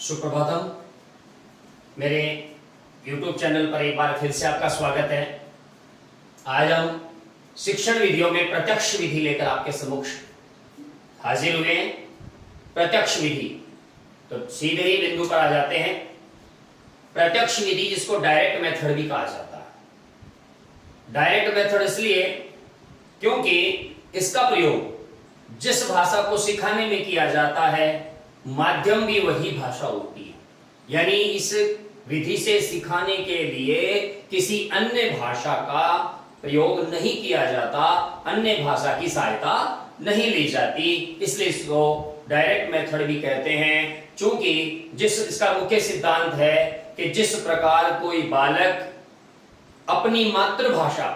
सुप्रभातम। मेरे YouTube channel पर एक बार फिर से आपका स्वागत है। आज हम शिक्षण विधियों में प्रत्यक्ष विधि लेकर आपके समक्ष हाजिर हुए हैं। प्रत्यक्ष विधि, तो सीधे ही बिंदु पर आ जाते हैं। प्रत्यक्ष विधि जिसको डायरेक्ट मेथड भी कहा जाता है। डायरेक्ट मेथड इसलिए क्योंकि इसका प्रयोग जिस भाषा को सिखाने में किया जाता है, माध्यम भी वही भाषा होती है। यानी इस विधि से सिखाने के लिए किसी अन्य भाषा का प्रयोग नहीं किया जाता, अन्य भाषा की सहायता नहीं ली जाती, इसलिए इसको डायरेक्ट मेथड भी कहते हैं। चूंकि इसका मुख्य सिद्धांत है कि जिस प्रकार कोई बालक अपनी मातृभाषा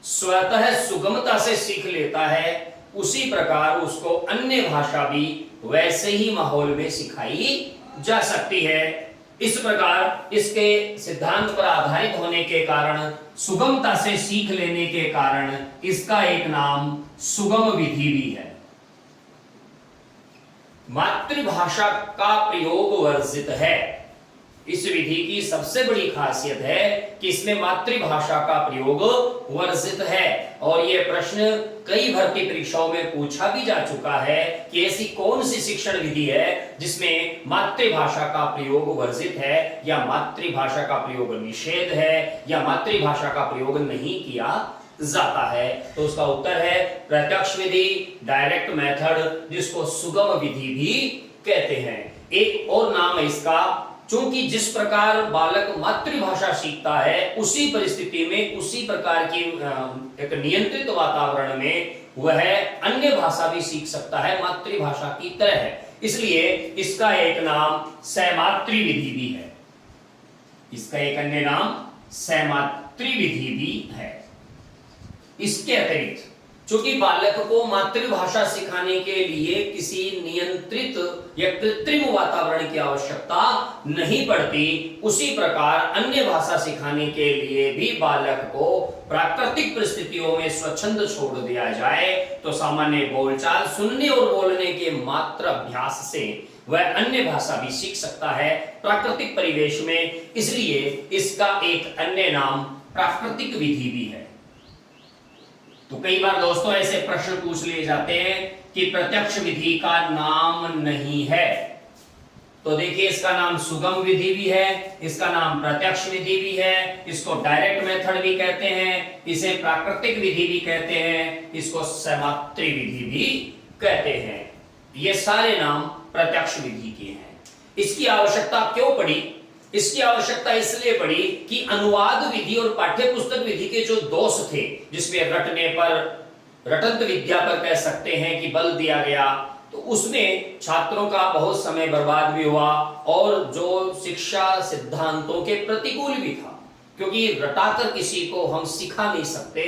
स्वतः सुगमता से सीख लेता है, उसी प्रकार उसको अन्य भाषा भी वैसे ही माहौल में सिखाई जा सकती है। इस प्रकार इसके सिद्धांत पर आधारित होने के कारण, सुगमता से सीख लेने के कारण इसका एक नाम सुगम विधि भी है। मातृभाषा का प्रयोग वर्जित है। इस विधि की सबसे बड़ी खासियत है कि इसमें मातृभाषा का प्रयोग वर्जित है। और यह प्रश्न कई भर्ती परीक्षाओं में पूछा भी जा चुका है कि ऐसी कौन सी शिक्षण विधि है जिसमें मातृभाषा का प्रयोग वर्जित है, या मातृभाषा का प्रयोग निषेध है, या मातृभाषा का प्रयोग नहीं किया जाता है। तो उसका उत्तर है प्रत्यक्ष विधि, डायरेक्ट मेथड, जिसको सुगम विधि भी कहते हैं। एक और नाम है इसका, चूंकि जिस प्रकार बालक मातृभाषा सीखता है, उसी परिस्थिति में, उसी प्रकार की एक नियंत्रित वातावरण में वह अन्य भाषा भी सीख सकता है मातृभाषा की तरह। इसलिए इसका एक नाम सैमात्री विधि भी है। इसका एक अन्य नाम सैमात्री विधि भी है। इसके अतिरिक्त चूंकि बालक को मातृभाषा सिखाने के लिए किसी नियंत्रित या कृत्रिम वातावरण की आवश्यकता नहीं पड़ती, उसी प्रकार अन्य भाषा सिखाने के लिए भी बालक को प्राकृतिक परिस्थितियों में स्वच्छंद छोड़ दिया जाए तो सामान्य बोलचाल, सुनने और बोलने के मात्र अभ्यास से वह अन्य भाषा भी सीख सकता है प्राकृतिक परिवेश में। इसलिए इसका एक अन्य नाम प्राकृतिक विधि भी है। तो कई बार दोस्तों ऐसे प्रश्न पूछ लिए जाते हैं कि प्रत्यक्ष विधि का नाम नहीं है। तो देखिए, इसका नाम सुगम विधि भी है, इसका नाम प्रत्यक्ष विधि भी है, इसको डायरेक्ट मेथड भी कहते हैं, इसे प्राकृतिक विधि भी कहते हैं, इसको सैमात्री विधि भी कहते हैं। ये सारे नाम प्रत्यक्ष विधि के हैं। इसकी आवश्यकता क्यों पड़ी? इसकी आवश्यकता इसलिए पड़ी कि अनुवाद विधि और पाठ्य पुस्तक विधि के जो दोष थे, जिसमें रटने पर, रटंत विद्या पर कह सकते हैं कि बल दिया गया, तो उसमें छात्रों का बहुत समय बर्बाद भी हुआ और जो शिक्षा सिद्धांतों के प्रतिकूल भी था, क्योंकि रटाकर किसी को हम सिखा नहीं सकते,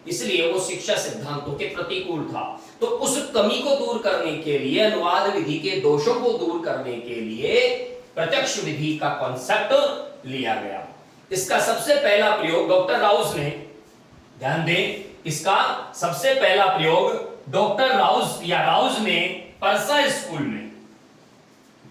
इसलिए वो शिक्षा सिद्धांतों के प्रतिकूल था। तो उस कमी को दूर करने के लिए, अनुवाद विधि के दोषों को दूर करने के लिए प्रत्यक्ष विधि का कॉन्सेप्ट लिया गया। इसका सबसे पहला प्रयोग डॉक्टर राउस ने, ध्यान दें, इसका सबसे पहला प्रयोग डॉक्टर राउस ने परसा स्कूल में।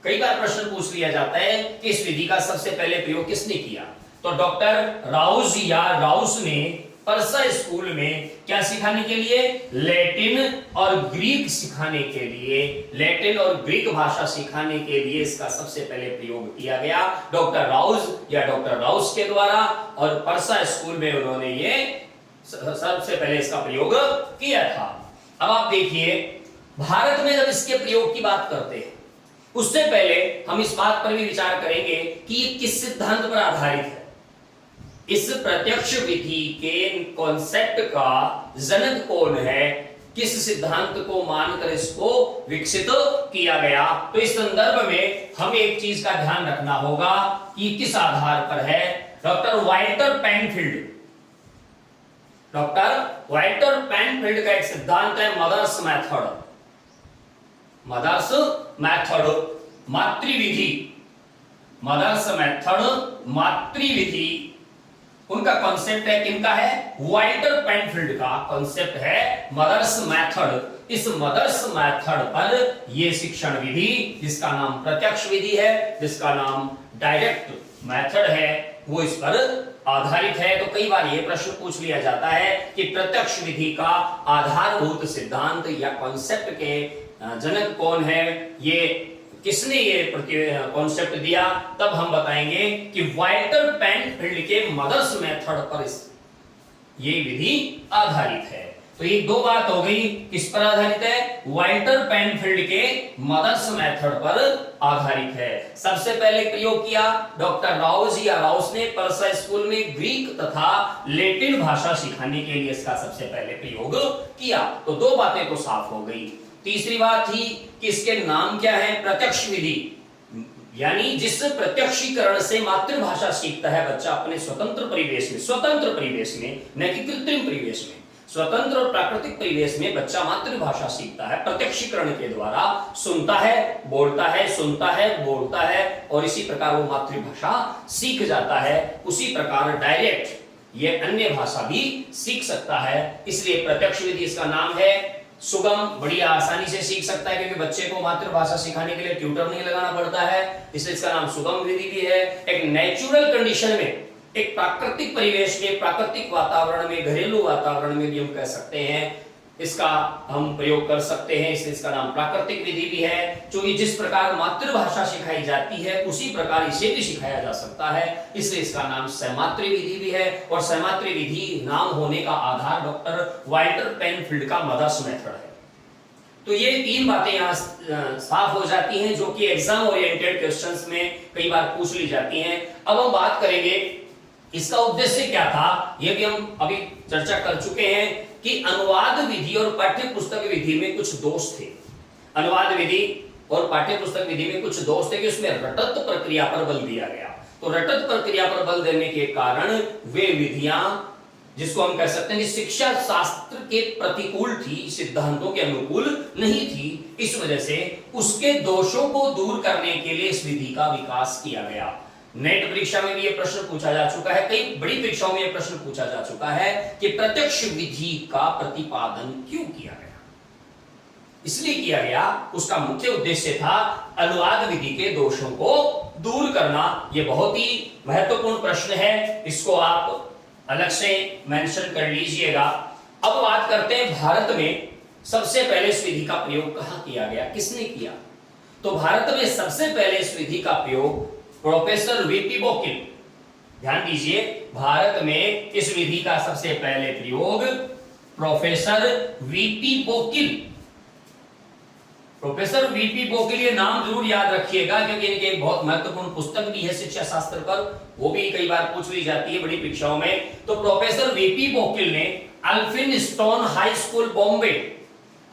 कई बार प्रश्न पूछ लिया जाता है कि इस विधि का सबसे पहले प्रयोग किसने किया? तो डॉक्टर राउस ने परसा स्कूल में क्या सिखाने के लिए? लैटिन और ग्रीक सिखाने के लिए, लैटिन और ग्रीक भाषा सिखाने के लिए इसका सबसे पहले प्रयोग किया गया डॉक्टर राउस के द्वारा। और परसा स्कूल में उन्होंने ये सबसे पहले इसका प्रयोग किया था। अब आप देखिए, भारत में जब इसके प्रयोग की बात करते हैं, उससे पहले हम इस बात पर भी विचार करेंगे कि ये किस सिद्धांत पर आधारित है। इस प्रत्यक्ष विधि के कॉन्सेप्ट का जनक कौन है, किस सिद्धांत को मानकर इसको विकसित किया गया? तो इस संदर्भ में हम एक चीज का ध्यान रखना होगा कि किस आधार पर है। डॉक्टर वाल्टर पेनफील्ड का एक सिद्धांत है मदर्स मेथड, मातृविधि। मदर्स मेथड, मातृविधि उनका कॉन्सेप्ट है, किनका है? वाल्टर पेनफील्ड का कॉन्सेप्ट है मदर्स मेथड। इस मदर्स मेथड पर यह शिक्षण विधि, जिसका नाम प्रत्यक्ष विधि है, जिसका नाम डायरेक्ट मेथड है, वो इस पर आधारित है। तो कई बार यह प्रश्न पूछ लिया जाता है कि प्रत्यक्ष विधि का आधारभूत सिद्धांत या कॉन्सेप्ट के जनक कौन है, ये किसने ये कॉन्सेप्ट दिया? तब हम बताएंगे कि वाल्टर पेनफील्ड के मदर्स मेथड पर ये विधि आधारित है। तो ये दो बात हो गई, किस पर आधारित है? वाल्टर पेनफील्ड के मदर्स मेथड पर आधारित है। सबसे पहले प्रयोग किया डॉक्टर राउस या राउस ने पर्सा स्कूल में ग्रीक तथा लैटिन भाषा सिखाने के लिए इसका सबसे पहले प्रयोग किया। तो दो बातें तो साफ हो गई। तीसरी बात थी कि इसके नाम क्या है? प्रत्यक्ष विधि, यानी जिस प्रत्यक्षीकरण से मातृभाषा सीखता है बच्चा अपने स्वतंत्र परिवेश में, न कि कृत्रिम परिवेश में। स्वतंत्र और प्राकृतिक परिवेश में बच्चा मातृभाषा सीखता है प्रत्यक्षीकरण के द्वारा, सुनता है, बोलता है, सुनता है, बोलता है, और इसी प्रकार वो मातृभाषा सीख जाता है। उसी प्रकार डायरेक्ट ये अन्य भाषा भी सीख सकता है। इसलिए प्रत्यक्ष विधि इसका नाम है। सुगम, बढ़िया, आसानी से सीख सकता है, क्योंकि बच्चे को मातृभाषा सिखाने के लिए ट्यूटर नहीं लगाना पड़ता है, इसलिए इसका नाम सुगम विधि भी है। एक नेचुरल कंडीशन में, एक प्राकृतिक परिवेश में, प्राकृतिक वातावरण में, घरेलू वातावरण में भी हम कह सकते हैं इसका हम प्रयोग कर सकते हैं, इसलिए इसका नाम प्राकृतिक विधि भी है। क्योंकि जिस प्रकार मातृभाषा सिखाई जाती है उसी प्रकार इसे भी सिखाया जा सकता है, इसलिए इसका नाम सहमातृ विधि भी है। और सहमातृ विधि नाम होने का आधार डॉक्टर वाल्टर पेनफील्ड का मदर्स मेथड है। तो ये तीन बातें यहाँ साफ हो जाती हैं, जो कि एग्जाम ओरिएंटेड क्वेश्चंस में कई बार पूछ ली जाती हैं। अब हम बात करेंगे इसका उद्देश्य क्या था, ये भी हम अभी चर्चा कर चुके हैं कि अनुवाद विधि और पाठ्य पुस्तक विधि में कुछ दोष थे। अनुवाद विधि और पाठ्य पुस्तक विधि में कुछ दोष थे कि उसमें रटत प्रक्रिया पर बल दिया गया। तो रटत प्रक्रिया पर बल देने के कारण वे विधियां, जिसको हम कह सकते हैं कि शिक्षा शास्त्र के प्रतिकूल थी, सिद्धांतों के अनुकूल नहीं थी, इस वजह से उसके दोषों को दूर करने के लिए इस विधि का विकास किया गया। नेट परीक्षा में भी यह प्रश्न पूछा जा चुका है, कई बड़ी परीक्षाओं में यह प्रश्न पूछा जा चुका है कि प्रत्यक्ष विधि का प्रतिपादन क्यों किया गया? इसलिए किया गया, उसका मुख्य उद्देश्य था अनुवाद विधि के दोषों को दूर करना। यह बहुत ही महत्वपूर्ण प्रश्न है, इसको आप अलग से मेंशन कर लीजिएगा। अब बात करते हैं भारत में सबसे पहले इस विधि का प्रयोग कहां किया गया, किसने किया? तो भारत में सबसे पहले इस विधि का प्रयोग प्रोफेसर वीपी बोकिल, ध्यान दीजिए, भारत में इस विधि का सबसे पहले प्रयोग professor VP Bokil. Professor VP Bokil, ये नाम जरूर याद रखिएगा, क्योंकि इनकी एक बहुत महत्वपूर्ण पुस्तक भी है शिक्षा शास्त्र पर, वो भी कई बार पूछ ली जाती है बड़ी परीक्षाओं में। तो प्रोफेसर वीपी बोकिल ने Elphinstone high school Bombay,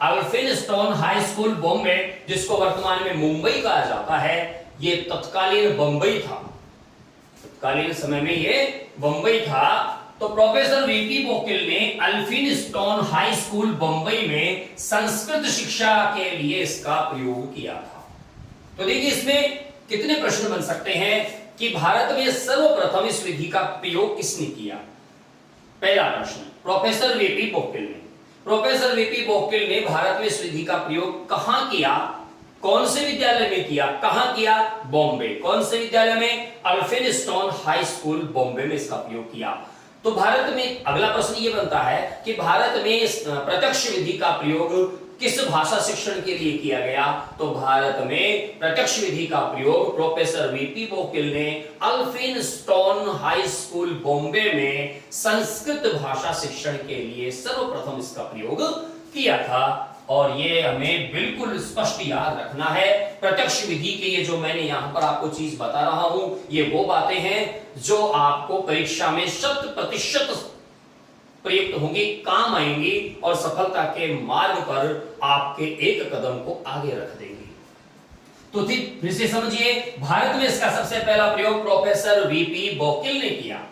Elphinstone high school Bombay, जिसको वर्तमान में मुंबई कहा जाता है, ये तत्कालीन बंबई था, तत्कालीन समय में ये बंबई था। तो प्रोफेसर वीपी बोकिल ने अल्फिनस्टोन हाई स्कूल बंबई में संस्कृत शिक्षा के लिए इसका प्रयोग किया था। तो देखिए इसमें कितने प्रश्न बन सकते हैं कि भारत में सर्वप्रथम इस विधि का प्रयोग किसने किया? पहला प्रश्न, प्रोफेसर वीपी बोकिल ने। प्रोफेसर वीपी बोकिल ने भारत में इस विधि का प्रयोग कहां किया, कौन से विद्यालय में किया, कहां किया? बॉम्बे। कौन से विद्यालय में? अल्फिनस्टोन हाई स्कूल बॉम्बे में इसका प्रयोग किया। तो भारत में अगला प्रश्न यह बनता है कि भारत में प्रत्यक्ष विधि का प्रयोग किस भाषा शिक्षण के लिए किया गया? तो भारत में प्रत्यक्ष विधि का प्रयोग प्रोफेसर वीपी बोकिल ने अल्फिनस्टोन हाई स्कूल बॉम्बे में संस्कृत भाषा शिक्षण के लिए सर्वप्रथम इसका प्रयोग किया था। और ये हमें बिल्कुल स्पष्ट याद रखना है, प्रत्यक्ष विधि के ये जो मैंने यहां पर आपको चीज बता रहा हूं, ये वो बातें हैं जो आपको परीक्षा में 100% प्रयुक्त होंगी, काम आएंगी और सफलता के मार्ग पर आपके एक कदम को आगे रख देंगी। तो फिर से समझिए, भारत में इसका सबसे पहला प्रयोग प्रोफेसर वीपी बोकिल ने किया,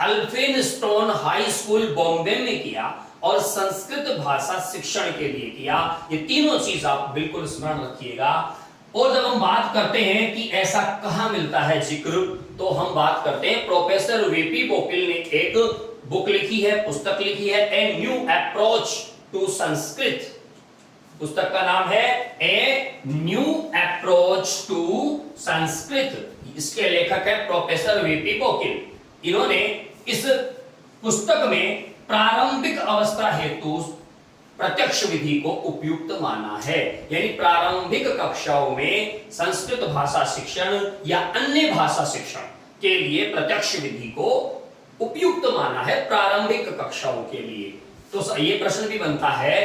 अल्फिनस्टोन हाई स्कूल बॉम्बे में किया और संस्कृत भाषा शिक्षण के लिए किया। ये तीनों चीज आप बिल्कुल स्मरण रखिएगा। और जब हम बात करते हैं कि ऐसा कहां मिलता है जिक्र, तो हम बात करते हैं प्रोफेसर वीपी बोकिल ने एक बुक लिखी है, पुस्तक लिखी है, a new approach to Sanskrit. पुस्तक का नाम है a new approach to Sanskrit. इसके लेखक है प्रोफेसर वीपी बोकिल। इन्होंने इस पुस्तक में प्रारंभिक अवस्था हेतु प्रत्यक्ष विधि को उपयुक्त माना है, यानी प्रारंभिक कक्षाओं में संस्कृत भाषा शिक्षण या अन्य भाषा शिक्षण के लिए प्रत्यक्ष विधि को उपयुक्त माना है प्रारंभिक कक्षाओं के लिए। तो ये प्रश्न भी बनता है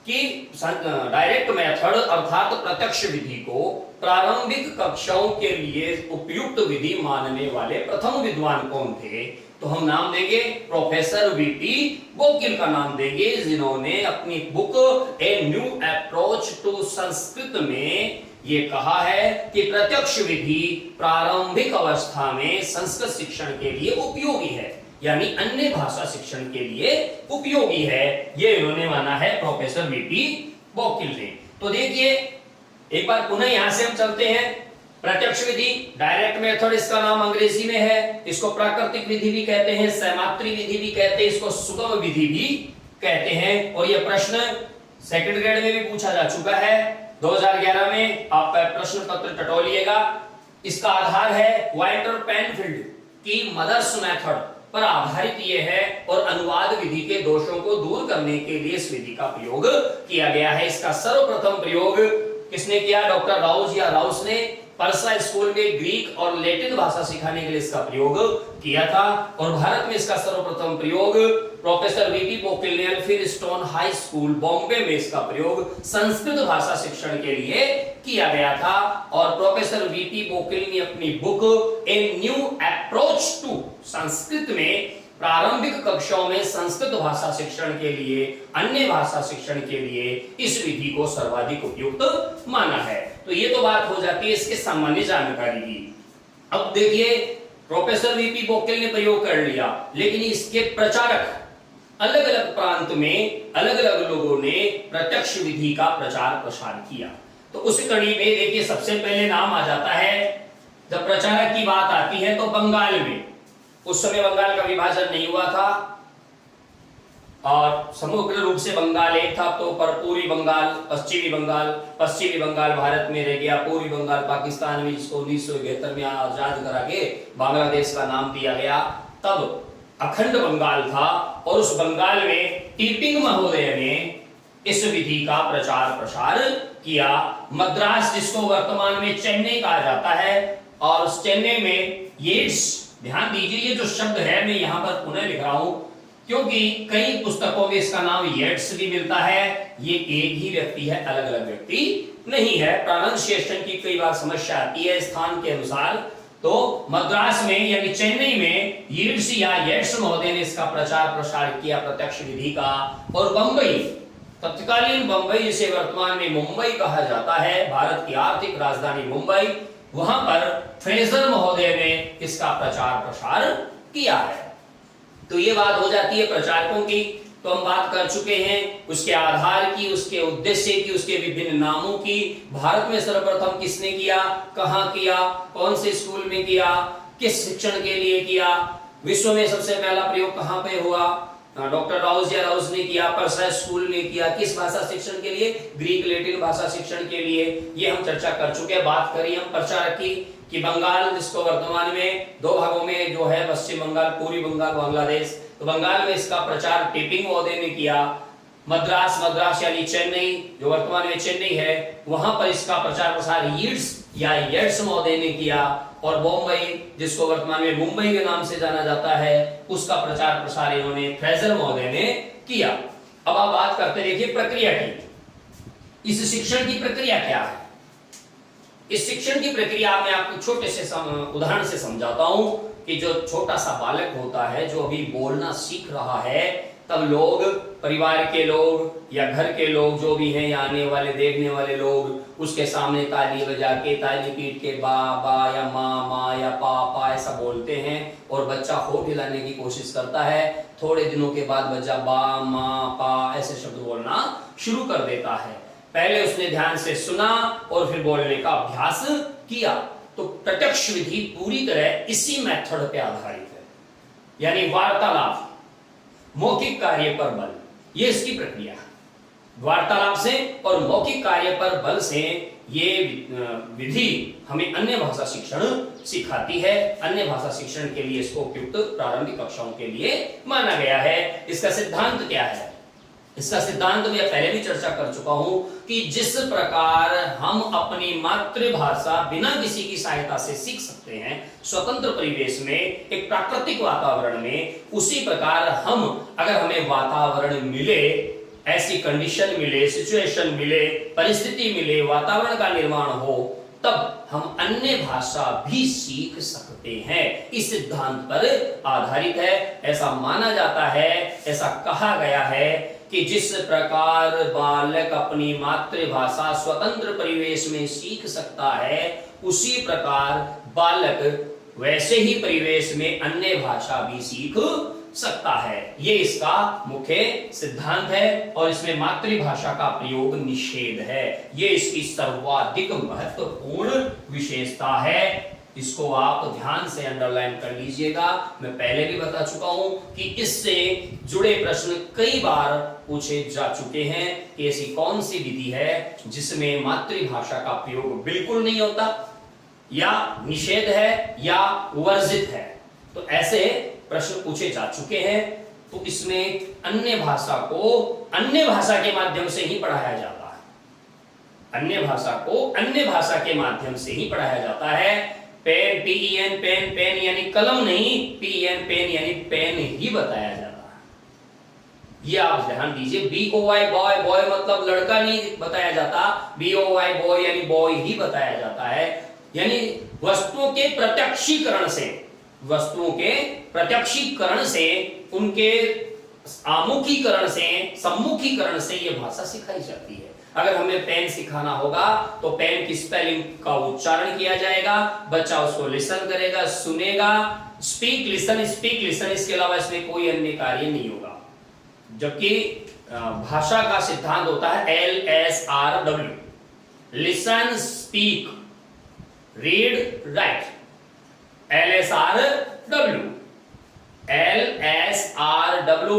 कि डायरेक्ट मेथड अर्थात प्रत्यक्ष विधि को प्रारंभिक कक्षाओं के लिए उपयुक्त विधि मानने वाले प्रथम विद्वान कौन थे? तो हम नाम देंगे प्रोफेसर वीपी बोकिल का नाम देंगे, जिन्होंने अपनी book a new approach to Sanskrit में ये कहा है कि प्रत्यक्ष विधि प्रारंभिक अवस्था में संस्कृत शिक्षण के लिए उपयोगी है, यानी अन्य भाषा शिक्षण के लिए उपयोगी है। ये इन्होंने माना है प्रोफेसर वीपी बोकिल ने। तो देखिए एक बार पुनः यहां से हम चलते हैं। प्रत्यक्ष विधि डायरेक्ट मेथड इसका नाम अंग्रेजी में है, इसको प्राकृतिक विधि भी कहते हैं, सहमात्री विधि भी कहते हैं, इसको सुगम विधि भी कहते हैं। और यह प्रश्न सेकंड ग्रेड में भी पूछा जा चुका है। 2011 में आपका प्रश्न पत्र टटोलिएगा। इसका आधार है वाइटर पेनफील्ड की मदर्स मेथड पर आधारित यह है और अनुवाद विधि के दोषों को दूर करने के लिए इस विधि का प्रयोग किया गया है। इसका सर्वप्रथम प्रयोग किसने किया? डॉक्टर राउस या राउस ने परसा स्कूल में ग्रीक और लैटिन भाषा सिखाने के लिए इसका प्रयोग किया था। और भारत में इसका सर्वप्रथम प्रयोग प्रोफेसर वीपी बोकिल ने एल्फिंस्टन हाई स्कूल बॉम्बे में इसका प्रयोग संस्कृत भाषा शिक्षण के लिए किया गया था। और प्रोफेसर वीपी बोकिल ने अपनी book a new approach to Sanskrit में प्रारंभिक कक्षाओं में संस्कृत भाषा शिक्षण के लिए, अन्य भाषा शिक्षण के लिए इस विधि को सर्वाधिक उपयुक्त माना है। तो ये तो बात हो जाती है इसके सामान्य जानकारी की। अब देखिए प्रोफेसर वीपी बोकिल ने प्रयोग कर लिया, लेकिन इसके प्रचारक अलग अलग प्रांत में अलग अलग लोगों ने प्रत्यक्ष विधि का प्रचार प्रसार किया। तो उस कड़ी में देखिए सबसे पहले नाम आ जाता है, जब प्रचारक की बात आती है तो बंगाल में, उस समय बंगाल का विभाजन नहीं हुआ था और समग्र रूप से बंगाल एक था। तो पर पूर्वी बंगाल, पश्चिमी बंगाल भारत में रह गया, पूर्वी बंगाल पाकिस्तान में, जिसको 1971 में आजाद करा के बांग्लादेश का नाम दिया गया। तब अखंड बंगाल था और उस बंगाल में टीपिंग महोदय ने इस विधि का प्रचार प्रसार किया। मद्रास, जिसको वर्तमान में चेन्नई कहा जाता है, और उस चेन्नई में येट्स, ध्यान दीजिए ये जो शब्द है मैं यहां पर पुनः लिख रहा हूं क्योंकि कई पुस्तकों में इसका नाम येट्स भी मिलता है। ये एक ही व्यक्ति है, अलग अलग व्यक्ति नहीं है। प्रोनाउंसिएशन की कई बार समस्या आती है स्थान के अनुसार। तो मद्रास में यानी चेन्नई में येट्स या येट्स महोदय ने इसका प्रचार प्रसार किया प्रत्यक्ष विधि का। और बंबई, तत्कालीन बंबई जिसे वर्तमान में मुंबई कहा जाता है, भारत की आर्थिक राजधानी मुंबई, वहां पर फ्रेजर महोदय ने इसका प्रचार प्रसार किया है। तो ये बात हो जाती है प्रचारकों की। तो हम बात कर चुके हैं उसके आधार की, उसके उद्देश्य की, उसके विभिन्न नामों की। भारत में सर्वप्रथम किसने किया, कहां किया, कौन से स्कूल में किया, किस शिक्षण के लिए किया, विश्व में सबसे पहला प्रयोग कहां पे हुआ, डॉक्टर राउस या राउस ने किया, परसा स्कूल में किया, किस भाषा शिक्षण के लिए, ग्रीक लैटिन भाषा शिक्षण के लिए। ये हम चर्चा कर चुके हैं। बात करी हम प्रचारक की कि बंगाल, जिसको वर्तमान में दो भागों में जो है, पश्चिम बंगाल, पूर्वी बंगाल, बांग्लादेश, तो बंगाल में इसका प्रचार टिपिंग महोदय ने किया। मद्रास यानी चेन्नई, जो वर्तमान में चेन्नई है, वहां पर इसका प्रचार प्रसार यीट्स या येट्स महोदय ने किया। और बॉम्बई, जिसको वर्तमान में मुंबई के नाम से जाना जाता है, उसका प्रचार प्रसार इन्होंने फ्रेजर महोदय ने किया। अब आप बात करते देखिए प्रक्रिया की। इस शिक्षण की प्रक्रिया क्या है? इस शिक्षण की प्रक्रिया में आपको छोटे से उदाहरण से समझाता हूं कि जो छोटा सा बालक होता है, जो अभी बोलना सीख रहा है, तब लोग, परिवार के लोग या घर के लोग जो भी हैं या आने वाले देखने वाले लोग उसके सामने ताली बजा के, ताली पीट के बा बा या माँ या पा ऐसा बोलते हैं और बच्चा होठ हिलाने की कोशिश करता है। थोड़े दिनों के बाद बच्चा बा माँ पा ऐसे शब्द बोलना शुरू कर देता है। पहले उसने ध्यान से सुना और फिर बोलने का अभ्यास किया। तो प्रत्यक्ष विधि पूरी तरह इसी मेथड पे आधारित है, यानी वार्तालाप, मौखिक कार्य पर बल, ये इसकी प्रक्रिया है। वार्तालाप से और मौखिक कार्य पर बल से ये विधि हमें अन्य भाषा शिक्षण सिखाती है। अन्य भाषा शिक्षण के लिए इसको उपयुक्त प्रारंभिक कक्षाओं के लिए माना गया है। इसका सिद्धांत क्या है? इसका सिद्धांत मैं पहले भी चर्चा कर चुका हूं कि जिस प्रकार हम अपनी मातृभाषा बिना किसी की सहायता से सीख सकते हैं स्वतंत्र परिवेश में, एक प्राकृतिक वातावरण में, उसी प्रकार हम अगर हमें वातावरण मिले, ऐसी कंडीशन मिले, सिचुएशन मिले, परिस्थिति मिले, वातावरण का निर्माण हो, तब हम अन्य भाषा भी सीख सकते हैं। इस सिद्धांत पर आधारित है। ऐसा माना जाता है, ऐसा कहा गया है कि जिस प्रकार बालक अपनी मातृभाषा स्वतंत्र परिवेश में सीख सकता है, उसी प्रकार बालक वैसे ही परिवेश में अन्य भाषा भी सीख सकता है। ये इसका मुख्य सिद्धांत है और इसमें मातृभाषा का प्रयोग निषेध है। ये इसकी सर्वाधिक महत्वपूर्ण विशेषता है। इसको आप ध्यान से अंडरलाइन कर लीजिएगा। मैं पहले भी बता चुका हूं कि इससे जुड़े प्रश्न कई बार पूछे जा चुके हैं कि ऐसी कौन सी विधि है जिसमें मातृभाषा का प्रयोग बिल्कुल नहीं होता, या निषेध है, या वर्जित है। तो ऐसे प्रश्न पूछे जा चुके हैं। तो इसमें अन्य भाषा को अन्य भाषा के माध्यम से ही पढ़ाया जाता है। अन्य भाषा को अन्य भाषा के माध्यम से ही पढ़ाया जाता है। पेन, PEN, पेन, पेन यानी कलम नहीं, PEN, पेन यानी पेन ही बताया जाता है। ये आप ध्यान दीजिए। BOY बॉय, बॉय मतलब लड़का नहीं बताया जाता, BOY बॉय यानी बॉय ही बताया जाता है। यानी वस्तुओं के प्रत्यक्षीकरण से, वस्तुओं के प्रत्यक्षीकरण से, उनके आमुखीकरण से, सम्मुखीकरण से यह भाषा सिखाई जाती है। अगर हमें पेन सिखाना होगा तो पेन की स्पेलिंग का उच्चारण किया जाएगा, बच्चा उसको लिसन करेगा, सुनेगा। स्पीक लिसन, स्पीक लिसन, इसके अलावा इसमें कोई अन्य कार्य नहीं होगा। जबकि भाषा का सिद्धांत होता है LSRW, listen, speak, read, right. LSRW,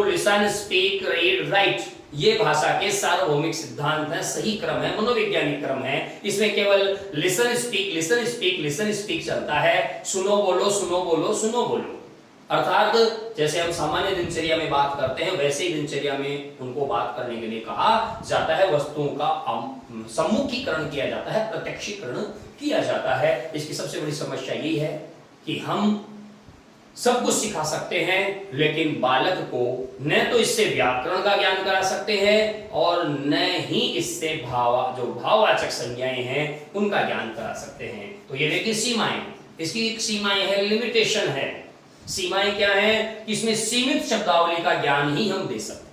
listen, speak, read, right. ये भाषा के सार्वभौमिक सिद्धांत हैं, सही क्रम है, मनोवैज्ञानिक क्रम है। इसमें केवल listen speak, listen speak, listen speak चलता है। सुनो बोलो, सुनो बोलो, सुनो बोलो। अर्थात जैसे हम सामान्य दिनचर्या में बात करते हैं, वैसे ही दिनचर्या में उनको बात करने के लिए कहा जाता है। वस्तुओं का सम्मुखीकरण किया जाता है, प्रत्यक्षीकरण किया जाता है। इसकी सबसे बड़ी समस्या यही है कि हम सब कुछ सिखा सकते हैं, लेकिन बालक को न तो इससे व्याकरण का ज्ञान करा सकते हैं और न ही इससे जो भाववाचक संज्ञाएं हैं उनका ज्ञान करा सकते हैं। तो ये देखिए सीमाएं, इसकी एक सीमाएं है, लिमिटेशन है। सीमाएं क्या है? इसमें सीमित शब्दावली का ज्ञान ही हम दे सकते,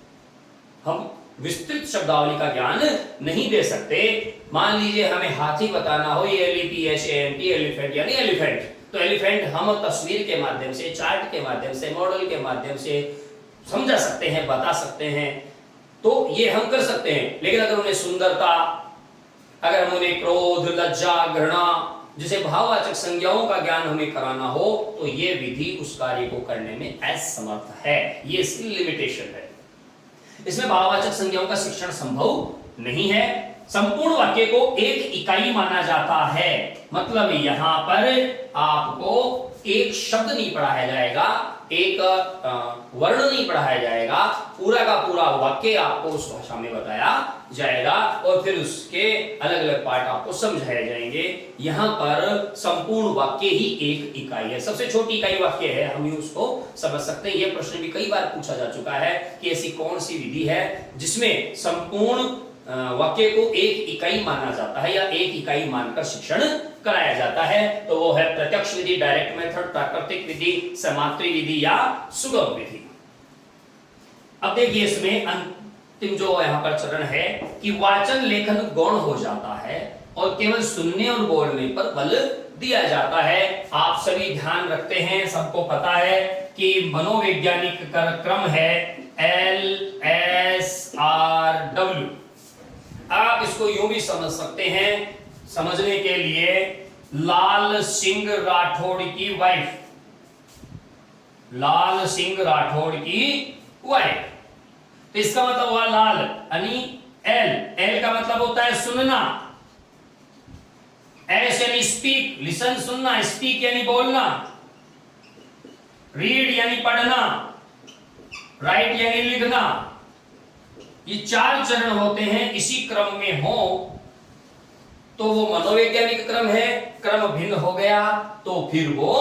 हम विस्तृत शब्दावली का ज्ञान नहीं दे सकते। मान लीजिए हमें हाथी बताना हो, ये LEPHANT, एलिफेंट यानी एलिफेंट, तो एलिफेंट हम तस्वीर के माध्यम से, चार्ट के माध्यम से, मॉडल के माध्यम से समझा सकते हैं, बता सकते हैं, तो ये हम कर सकते हैं। लेकिन अगर उन्हें सुंदरता, अगर हम उन्हें क्रोध, लज्जा, घृणा जैसे भाववाचक संज्ञाओं का ज्ञान हमें कराना हो, तो ये विधि उस कार्य को करने में असमर्थ है। ये इसकी लिमिटेशन है। इसमें भाववाचक संज्ञाओं का शिक्षण संभव नहीं है। संपूर्ण वाक्य को एक इकाई माना जाता है। मतलब यहां पर आपको एक शब्द नहीं पढ़ाया जाएगा, एक वर्ण नहीं पढ़ाया जाएगा, पूरा का पूरा वाक्य आपको उस भाषा में बताया जाएगा और फिर उसके अलग अलग पार्ट आपको समझाए जाएंगे। यहां पर संपूर्ण वाक्य ही एक इकाई है, सबसे छोटी इकाई वाक्य है, हम उसको समझ सकते हैं। यह प्रश्न भी कई बार पूछा जा चुका है कि ऐसी कौन सी विधि है जिसमें संपूर्ण वाक्य को एक इकाई माना जाता है या एक इकाई मानकर शिक्षण कराया जाता है। तो वो है प्रत्यक्ष विधि, डायरेक्ट मेथड, प्राकृतिक विधि, समात्री विधि या सुगम विधि। अब देखिए इसमें अंतिम जो यहां पर चरण है कि वाचन लेखन गौण हो जाता है और केवल सुनने और बोलने पर बल दिया जाता है। आप सभी ध्यान रखते हैं, सबको पता है कि मनोवैज्ञानिक क्रम है LSRW। आप इसको यूं भी समझ सकते हैं, समझने के लिए लाल सिंह राठौड़ की वाइफ, लाल सिंह राठौड़ की वाइफ। तो इसका मतलब हुआ लाल यानी एल, एल का मतलब होता है सुनना, एस यानी स्पीक, लिसन सुनना, स्पीक यानी बोलना, रीड यानी पढ़ना, राइट यानी लिखना। ये चार चरण होते हैं, इसी क्रम में हो तो वो मनोवैज्ञानिक क्रम है, क्रम भिन्न हो गया तो फिर वो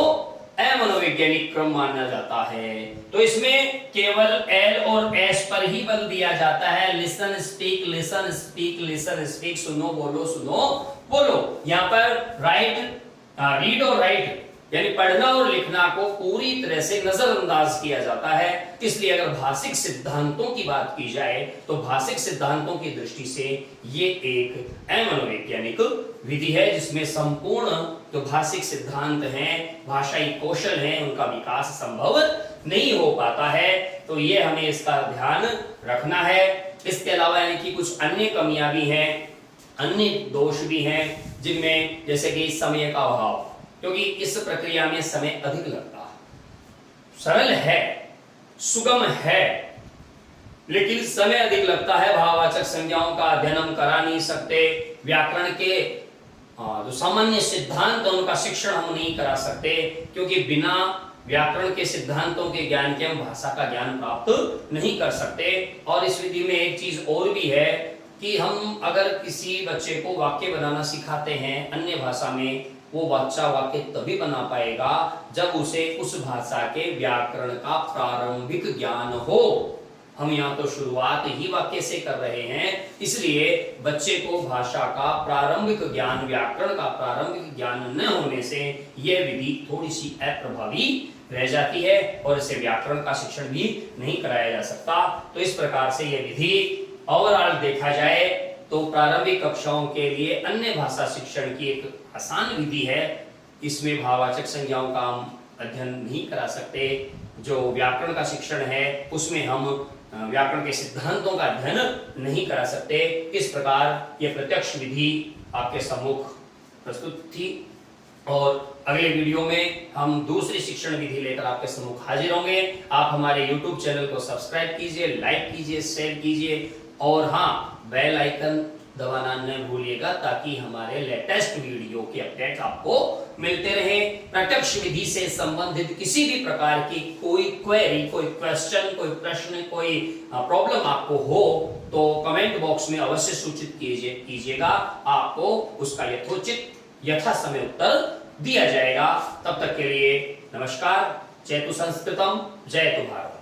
अमनोवैज्ञानिक क्रम माना जाता है। तो इसमें केवल एल और एस पर ही बल दिया जाता है, listen speak, listen speak, listen speak, सुनो बोलो, सुनो बोलो। यहां पर राइट, रीड और राइट यानी पढ़ना और लिखना को पूरी तरह से नजरअंदाज किया जाता है। इसलिए अगर भाषिक सिद्धांतों की बात की जाए तो भाषिक सिद्धांतों की दृष्टि से ये एक अमनोवैज्ञानिक विधि है, जिसमें संपूर्ण जो भाषिक सिद्धांत हैं, भाषाई कौशल हैं, उनका विकास संभव नहीं हो पाता है। तो ये हमें इसका ध्यान रखना है। इसके अलावा यानी कि कुछ अन्य कमियां भी हैं, अन्य दोष भी हैं, जिनमें जैसे कि समय का अभाव, क्योंकि इस प्रक्रिया में समय अधिक लगता है। सरल है, सुगम है, लेकिन समय अधिक लगता है। भाववाचक संज्ञाओं का अध्ययन हम करा नहीं सकते, व्याकरण के जो सामान्य सिद्धांत है उनका शिक्षण हम नहीं करा सकते, क्योंकि बिना व्याकरण के सिद्धांतों के ज्ञान के हम भाषा का ज्ञान प्राप्त नहीं कर सकते। और इस विधि में एक चीज और भी है कि हम अगर किसी बच्चे को वाक्य बनाना सिखाते हैं अन्य भाषा में, वो बच्चा वाक्य तभी बना पाएगा जब उसे उस भाषा के व्याकरण का प्रारंभिक ज्ञान हो। हम यहाँ तो शुरुआत ही वाक्य से कर रहे हैं, इसलिए बच्चे को भाषा का प्रारंभिक ज्ञान, व्याकरण का प्रारंभिक ज्ञान न होने से यह विधि थोड़ी सी अप्रभावी रह जाती है और इसे व्याकरण का शिक्षण भी नहीं कराया जा सकता। तो इस प्रकार से यह विधि ओवरऑल देखा जाए तो प्रारंभिक कक्षाओं के लिए अन्य भाषा शिक्षण की एक आसान विधि है। इसमें भाववाचक संज्ञाओं का हम अध्ययन नहीं करा सकते। जो व्याकरण का शिक्षण है उसमें हम व्याकरण के सिद्धांतों का अध्ययन नहीं करा सकते। इस प्रकार यह प्रत्यक्ष विधि आपके सम्मुख प्रस्तुत थी और अगले वीडियो में हम दूसरी शिक्षण विधि लेकर आपके सम्मुख हाजिर होंगे। आप हमारे YouTube चैनल को सब्सक्राइब कीजिए, लाइक कीजिए, शेयर कीजिए और हाँ, बेल आइकन दबाना न भूलिएगा ताकि हमारे लेटेस्ट वीडियो के अपडेट आपको मिलते रहे। प्रत्यक्ष विधि से संबंधित किसी भी प्रकार की कोई क्वेरी, कोई क्वेश्चन, कोई प्रश्न, कोई प्रॉब्लम आपको हो तो कमेंट बॉक्स में अवश्य सूचित कीजिएगा। आपको उसका यथोचित यथा समय उत्तर दिया जाएगा। तब तक के लिए नमस्कार। जय तु संस्कृतम, जय तु भारत।